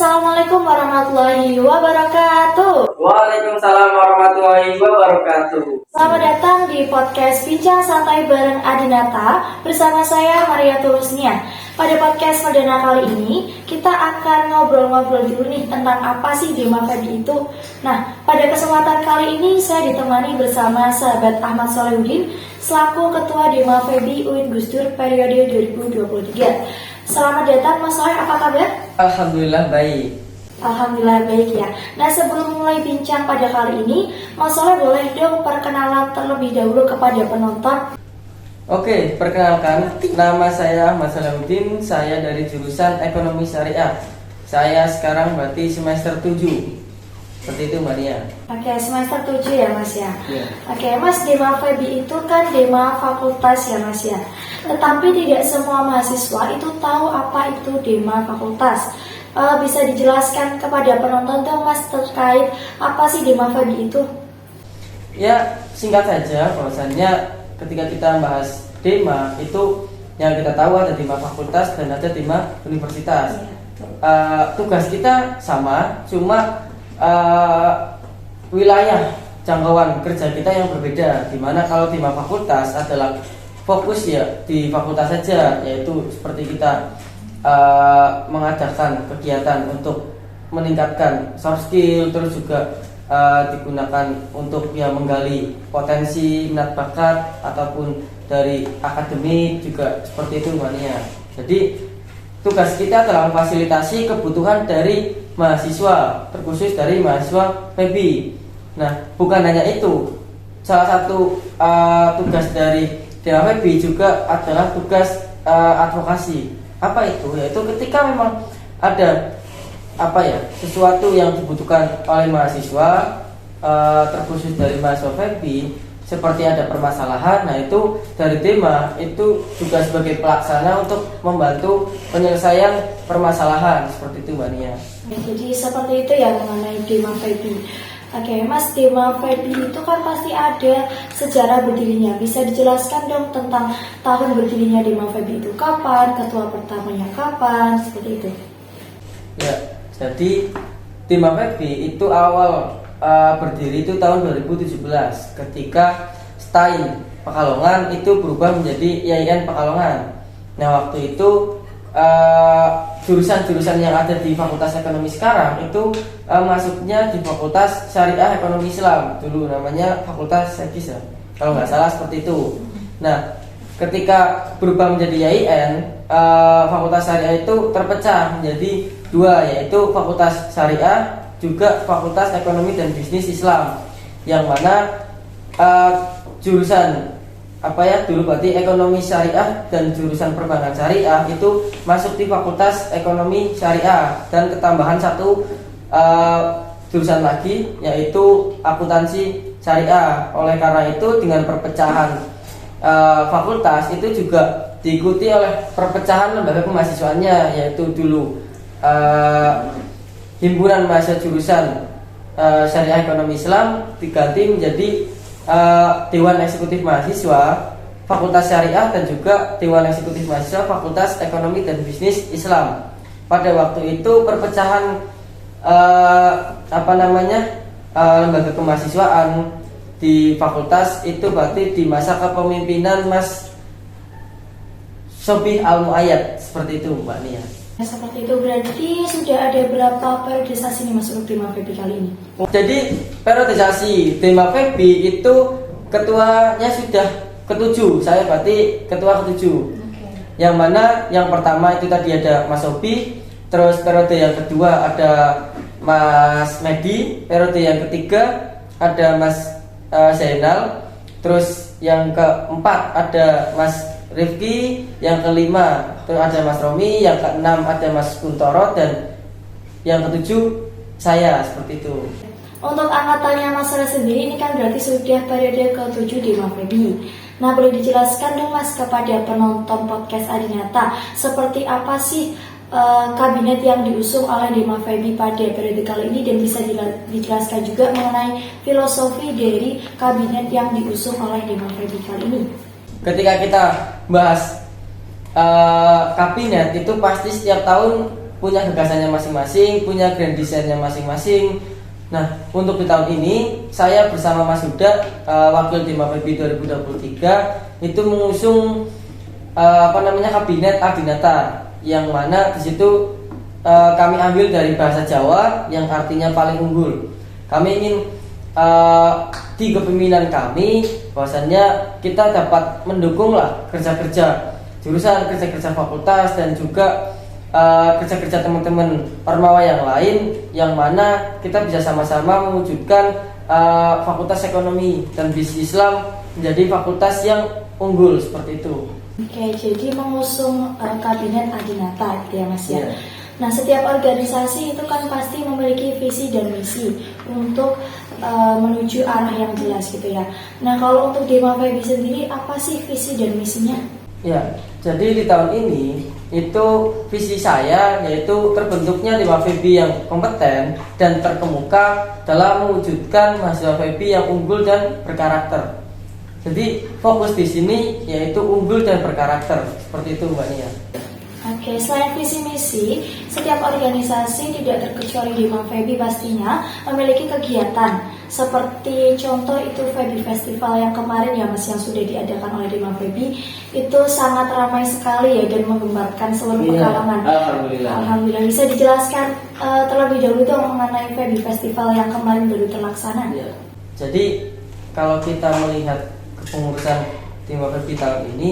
Assalamualaikum warahmatullahi wabarakatuh. Waalaikumsalam warahmatullahi wabarakatuh. Selamat datang di podcast Bincang Santai bareng Adinata bersama saya Maria Tulusnia. Pada podcast perdana kali ini kita akan ngobrol-ngobrol dulu nih tentang apa sih Dema Febi itu. Nah, pada kesempatan kali ini saya ditemani bersama sahabat Ahmad Solehudin selaku Ketua Dema Febi UIN Gusdur periode 2023. Selamat datang Mas Soleh, apa kabar? Alhamdulillah baik. Alhamdulillah baik ya. Nah, sebelum mulai bincang pada kali ini, Mas Soleh boleh dong perkenalan terlebih dahulu kepada penonton. Oke, perkenalkan, nama saya Ahmad Solehudin, saya dari jurusan Ekonomi Syariah. Saya sekarang berarti semester 7. Seperti itu Mbak Nia. Oke, semester 7 ya Mas ya. Iya. Oke Mas, Dema Febi itu kan Dema Fakultas ya Mas ya. Tetapi tidak semua mahasiswa itu tahu apa itu Dema Fakultas. Bisa dijelaskan kepada penonton dong Mas terkait apa sih Dema Febi itu? Ya, singkat saja, bahwasannya ketika kita bahas Dema itu yang kita tahu ada Dema Fakultas dan ada Dema Universitas. Tugas kita sama, cuma wilayah jangkauan kerja kita yang berbeda. Dimana kalau Dema Fakultas adalah fokus ya di fakultas saja, yaitu seperti kita mengadakan kegiatan untuk meningkatkan soft skill, terus juga digunakan untuk ya menggali potensi minat bakat ataupun dari akademik juga seperti itu Mbak Nia. Jadi tugas kita adalah memfasilitasi kebutuhan dari mahasiswa, terkhusus dari mahasiswa Febi. Nah, bukan hanya itu. Salah satu tugas dari Dema Febi juga adalah tugas advokasi. Apa itu? Yaitu ketika memang ada sesuatu yang dibutuhkan oleh mahasiswa, terkhusus dari mahasiswa Febi, seperti ada permasalahan, nah itu dari Dema itu juga sebagai pelaksana untuk membantu penyelesaian permasalahan seperti itu Mbak Nia. Jadi seperti itu ya mengenai Dema Febi. Oke Mas, Dema Febi itu kan pasti ada sejarah berdirinya. Bisa dijelaskan dong tentang tahun berdirinya Dema Febi itu kapan, ketua pertamanya kapan, seperti itu. Ya, jadi Dema Febi itu awal berdiri itu tahun 2017 ketika STAIN Pekalongan itu berubah menjadi IAIN Pekalongan. Nah, waktu itu jurusan-jurusan yang ada di Fakultas Ekonomi sekarang itu masuknya di Fakultas Syariah Ekonomi Islam, dulu namanya Fakultas Sekis ya, kalau nggak salah seperti itu. Nah, ketika berubah menjadi IAIN, Fakultas Syariah itu terpecah menjadi dua, yaitu Fakultas Syariah juga Fakultas Ekonomi dan Bisnis Islam, yang mana jurusan dulu berarti ekonomi syariah dan jurusan perbankan syariah itu masuk di Fakultas Ekonomi Syariah, dan ketambahan satu jurusan lagi yaitu akuntansi syariah. Oleh karena itu dengan perpecahan fakultas itu juga diikuti oleh perpecahan lembaga kemahasiswaannya, yaitu dulu Himpunan Mahasiswa Jurusan Syariah Ekonomi Islam diganti menjadi Dewan Eksekutif Mahasiswa Fakultas Syariah dan juga Dewan Eksekutif Mahasiswa Fakultas Ekonomi dan Bisnis Islam. Pada waktu itu perpecahan lembaga kemahasiswaan di fakultas itu berarti di masa kepemimpinan Mas Sobih Al-Muayyad, seperti itu Mbak Nia. Seperti itu, berarti sudah ada berapa periodisasi nih Mas untuk Dema Febi kali ini? Jadi periodisasi Dema Febi itu ketuanya sudah ketujuh. Saya berarti ketua ketujuh. Okay. Yang mana yang pertama itu tadi ada Mas Sobi, terus periode yang kedua ada Mas Medi, periode yang ketiga ada Mas Zainal, terus yang keempat ada Mas Rifki, yang kelima terus ada Mas Romi, yang keenam ada Mas Kuntoro, dan yang ketujuh saya, seperti itu. Untuk angkatannya Mas Soleh sendiri ini kan berarti sudah periode ke-7 Dema Febi. Nah, boleh dijelaskan dong Mas kepada penonton podcast Adinata seperti apa sih kabinet yang diusung oleh Dema Febi pada periode kali ini, dan bisa dijelaskan juga mengenai filosofi dari kabinet yang diusung oleh Dema Febi kali ini. Ketika kita bahas kabinet itu pasti setiap tahun punya gagasannya masing-masing, punya grand design-nya masing-masing. Nah, untuk di tahun ini saya bersama Mas Huda, Wakil Dima PB 2023 itu mengusung kabinet Adinata, yang mana di situ kami ambil dari bahasa Jawa yang artinya paling unggul. Kami ingin di kepemimpinan kami bahwasannya kita dapat mendukung lah kerja-kerja jurusan, kerja-kerja fakultas, dan juga kerja-kerja teman-teman ormawa yang lain, yang mana kita bisa sama-sama mewujudkan fakultas ekonomi dan bisnis Islam menjadi fakultas yang unggul seperti itu. Oke, jadi mengusung kabinet Adinata gitu ya Mas ya. Yeah. Nah, setiap organisasi itu kan pasti memiliki visi dan misi untuk menuju arah yang jelas gitu ya. Nah, kalau untuk Dima PB sendiri, apa sih visi dan misinya? Ya, jadi di tahun ini itu visi saya yaitu terbentuknya Dima PB yang kompeten dan terkemuka dalam mewujudkan mahasiswa PB yang unggul dan berkarakter. Jadi fokus di sini yaitu unggul dan berkarakter, seperti itu Mbak Nia. Oke, selain visi misi, setiap organisasi tidak terkecuali Dima PB pastinya memiliki kegiatan. Seperti contoh itu PB Festival yang kemarin ya Mas, yang sudah diadakan oleh Dima PB, itu sangat ramai sekali ya dan menggembarkan seluruh kalangan. Alhamdulillah. Bisa dijelaskan terlebih dahulu dong mengenai PB Festival yang kemarin baru terlaksana? Ya. Jadi kalau kita melihat kepengurusan Dima PB tahun ini,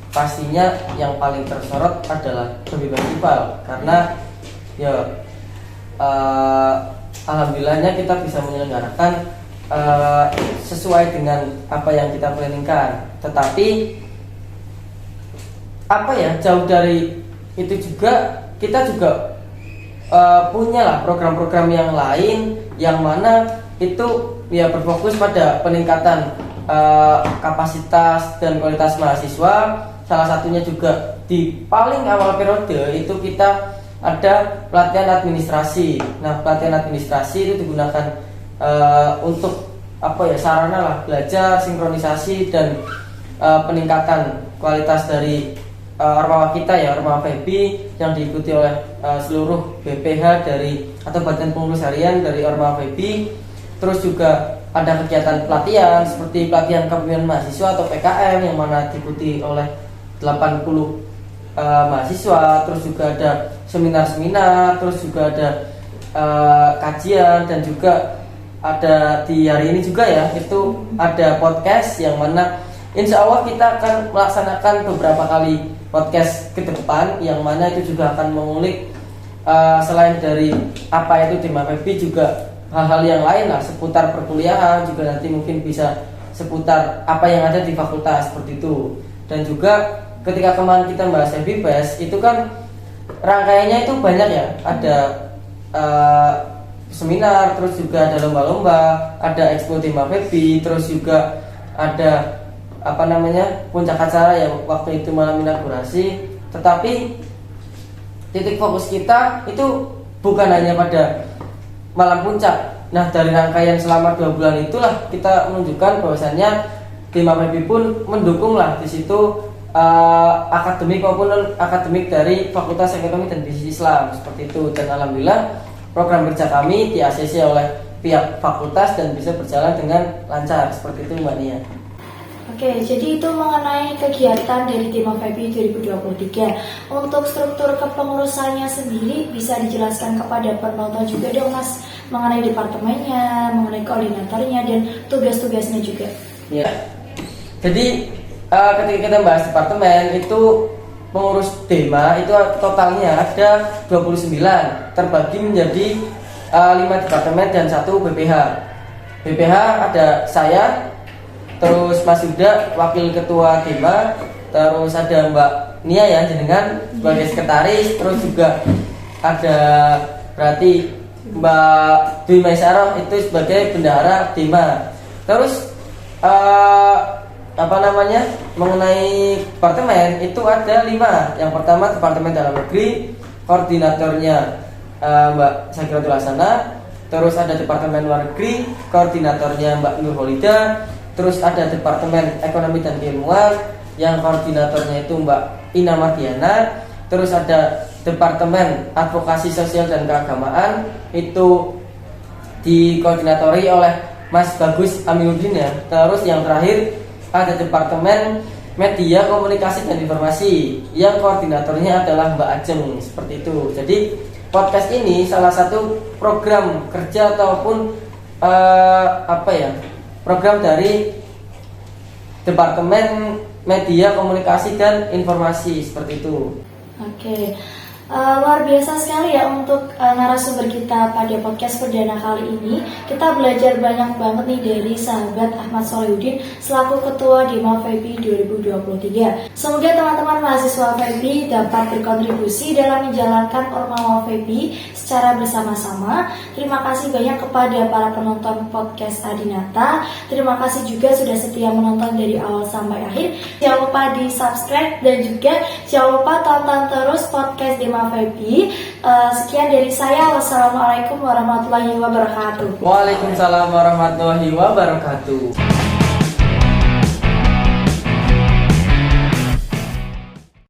pastinya yang paling tersorot adalah PB Festival, karena ya alhamdulillahnya kita bisa menyelenggarakan sesuai dengan apa yang kita planningkan. Tetapi jauh dari itu juga kita juga punya lah program-program yang lain yang mana itu ya berfokus pada peningkatan kapasitas dan kualitas mahasiswa. Salah satunya juga di paling awal periode itu kita ada pelatihan administrasi. Nah, pelatihan administrasi itu digunakan untuk sarana lah belajar, sinkronisasi, dan peningkatan kualitas dari ormawa kita ya, ormawa PB, yang diikuti oleh seluruh BPH atau Badan Pengurus Harian dari ormawa PB. Terus juga ada kegiatan pelatihan seperti pelatihan kepemimpinan mahasiswa atau PKM, yang mana diikuti oleh 80 mahasiswa. Terus juga ada seminar-seminar, terus juga ada kajian, dan juga ada di hari ini juga ya, itu ada podcast yang mana insya Allah kita akan melaksanakan beberapa kali podcast ke depan, yang mana itu juga akan mengulik selain dari apa itu Dima PB juga hal-hal yang lain lah seputar perkuliahan, juga nanti mungkin bisa seputar apa yang ada di fakultas seperti itu. Dan juga ketika kemarin kita bahas FBPES itu kan rangkaiannya itu banyak ya, ada seminar, terus juga ada lomba-lomba, ada expo Dima PB, terus juga ada puncak acara yang waktu itu malam inaugurasi. Tetapi titik fokus kita itu bukan hanya pada malam puncak. Nah, dari rangkaian selama 2 bulan itulah kita menunjukkan bahwasannya Dima PB pun mendukung lah di situ akademik maupun non akademik dari Fakultas Ekonomi dan Bisnis Islam seperti itu. Dan alhamdulillah program kerja kami di ACC oleh pihak fakultas dan bisa berjalan dengan lancar seperti itu Mbak Nia. Oke, jadi itu mengenai kegiatan dari Dima PB 2023. Untuk struktur kepengurusannya sendiri bisa dijelaskan kepada penonton juga dong Mas, mengenai departemennya, mengenai koordinatornya, dan tugas-tugasnya juga. Ya. Jadi ketika kita bahas departemen itu pengurus Dema itu totalnya ada 29, terbagi menjadi 5 departemen dan 1 BPH. BPH ada saya, terus Mas Huda wakil ketua Dema, terus ada Mbak Nia ya jenengan sebagai sekretaris, terus juga ada berarti Mbak Dwi Maisaroh itu sebagai bendahara Dema. Terus mengenai departemen itu ada 5. Yang pertama Departemen Dalam Negeri, koordinatornya Mbak Sakiratul Hasanah. Terus ada Departemen Luar Negeri, koordinatornya Mbak Nur Holida. Terus ada Departemen Ekonomi dan Keilmuan, yang koordinatornya itu Mbak Ina Mardiana. Terus ada Departemen Advokasi Sosial dan Keagamaan itu dikoordinatori oleh Mas Bagus Aminuddin ya. Terus yang terakhir ada Departemen Media Komunikasi dan Informasi yang koordinatornya adalah Mbak Ajeng, seperti itu. Jadi podcast ini salah satu program kerja ataupun program dari Departemen Media Komunikasi dan Informasi, seperti itu. Oke. Luar biasa sekali ya untuk narasumber kita pada podcast perdana kali ini. Kita belajar banyak banget nih dari sahabat Ahmad Solihuddin selaku Ketua Dema FEBI 2023. Semoga teman-teman mahasiswa FEBI dapat berkontribusi dalam menjalankan Ormawa FEBI secara bersama-sama. Terima kasih banyak kepada para penonton podcast Adinata. Terima kasih juga sudah setia menonton dari awal sampai akhir. Jangan lupa di subscribe dan juga jangan lupa tonton terus podcast Dema FEBI. Sekian dari saya. Wassalamualaikum warahmatullahi wabarakatuh. Waalaikumsalam warahmatullahi wabarakatuh.